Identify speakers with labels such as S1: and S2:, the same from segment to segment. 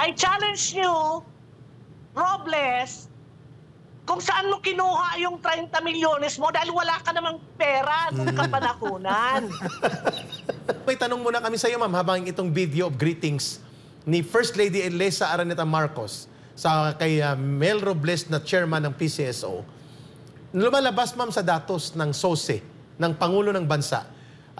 S1: I challenge you, Robles, kung saan mo kinuha yung 30 milyones mo dahil wala ka namang pera nung kapanahunan.
S2: May tanong muna kami sa iyo, ma'am, habang itong video of greetings ni First Lady Elisa Araneta Marcos kay Mel Robles na chairman ng PCSO. Lumalabas, ma'am, sa datos ng SOSE, ng Pangulo ng Bansa,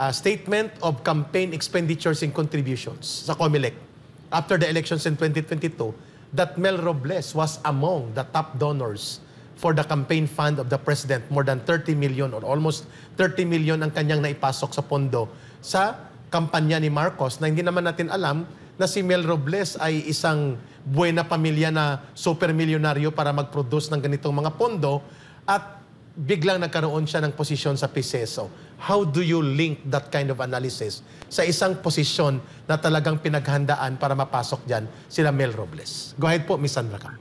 S2: Statement of Campaign Expenditures and Contributions sa COMELEC after the elections in 2022, that Mel Robles was among the top donors for the campaign fund of the President. More than 30 million or almost 30 million ang kanyang naipasok sa pondo sa kampanya ni Marcos, na hindi naman natin alam na si Mel Robles ay isang buena pamilya na super milyonaryo para mag-produce ng ganitong mga pondo at biglang nagkaroon siya ng posisyon sa PCSO. How do you link that kind of analysis sa isang posisyon na talagang pinaghandaan para mapasok dyan sila Mel Robles? Go ahead po, Ms. Sandra Ka.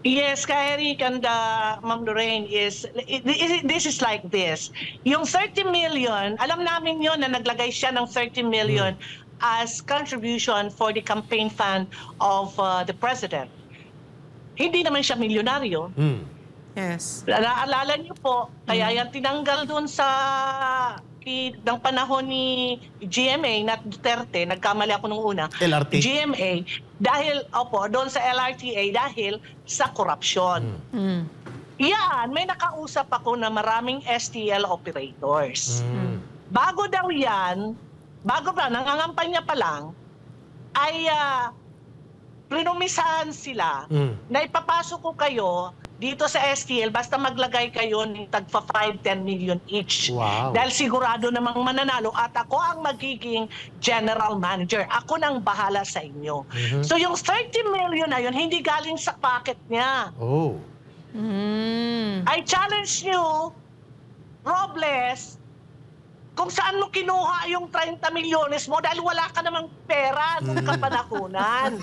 S1: Yes, Eric and Ma'am Lorraine, this is like this. Yung 30 million, alam namin yon na naglagay siya ng 30 million as contribution for the campaign fund of the President. Hindi naman siya milyonaryo.
S3: Yes.
S1: Naalala niyo po, kaya yan tinanggal doon sa ng panahon ni GMA, not Duterte, nagkamali ako nung una.
S2: LRT?
S1: GMA, dahil, doon sa LRTA, dahil sa korupsyon. Yan, may nakausap ako na maraming STL operators. Bago daw yan, nangangampanya pa lang, ay prinumisahan sila na ipapasok ko kayo dito sa STL, basta maglagay kayo ng tagpa 5-10 million each.
S2: Wow.
S1: Dahil sigurado namang mananalo at ako ang magiging general manager. Ako nang bahala sa inyo. So yung 30 million na yun, hindi galing sa pocket niya.
S2: Oh.
S1: I challenge you, Robles, kung saan mo kinuha yung 30 milyones mo dahil wala ka namang pera nung kapanahunan.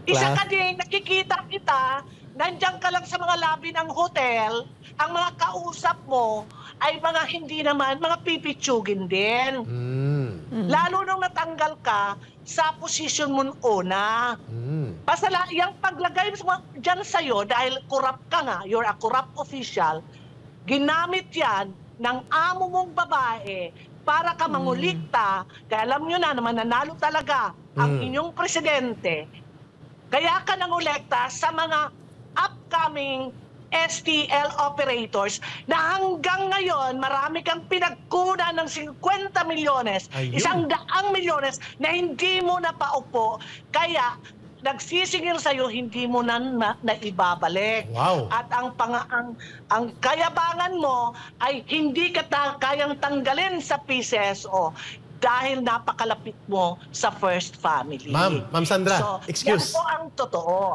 S1: Isa ka din, nakikita kita, nandiyan ka lang sa mga lobby ng hotel, ang mga kausap mo ay mga hindi naman, mga pipitsugin din. Lalo nung natanggal ka sa posisyon mo una. Yung paglagay mo dyan sa'yo, dahil corrupt ka nga, you're a corrupt official, ginamit yan ng amo mong babae para ka mangulikta. Kaya alam nyo na mananalo talaga ang inyong presidente. Kaya ka nangulekta sa mga upcoming STL operators na hanggang ngayon marami kang pinagkunan ng 50 milyones, 100 milyones na hindi mo napaupo. Kaya nagsisingil sa'yo, hindi mo na ibabalik.
S2: Wow.
S1: At ang kayabangan mo ay hindi ka kayang tanggalin sa PCSO dahil napakalapit mo sa First Family.
S2: Ma'am Sandra,
S1: so,
S2: excuse.
S1: yan po ang totoo.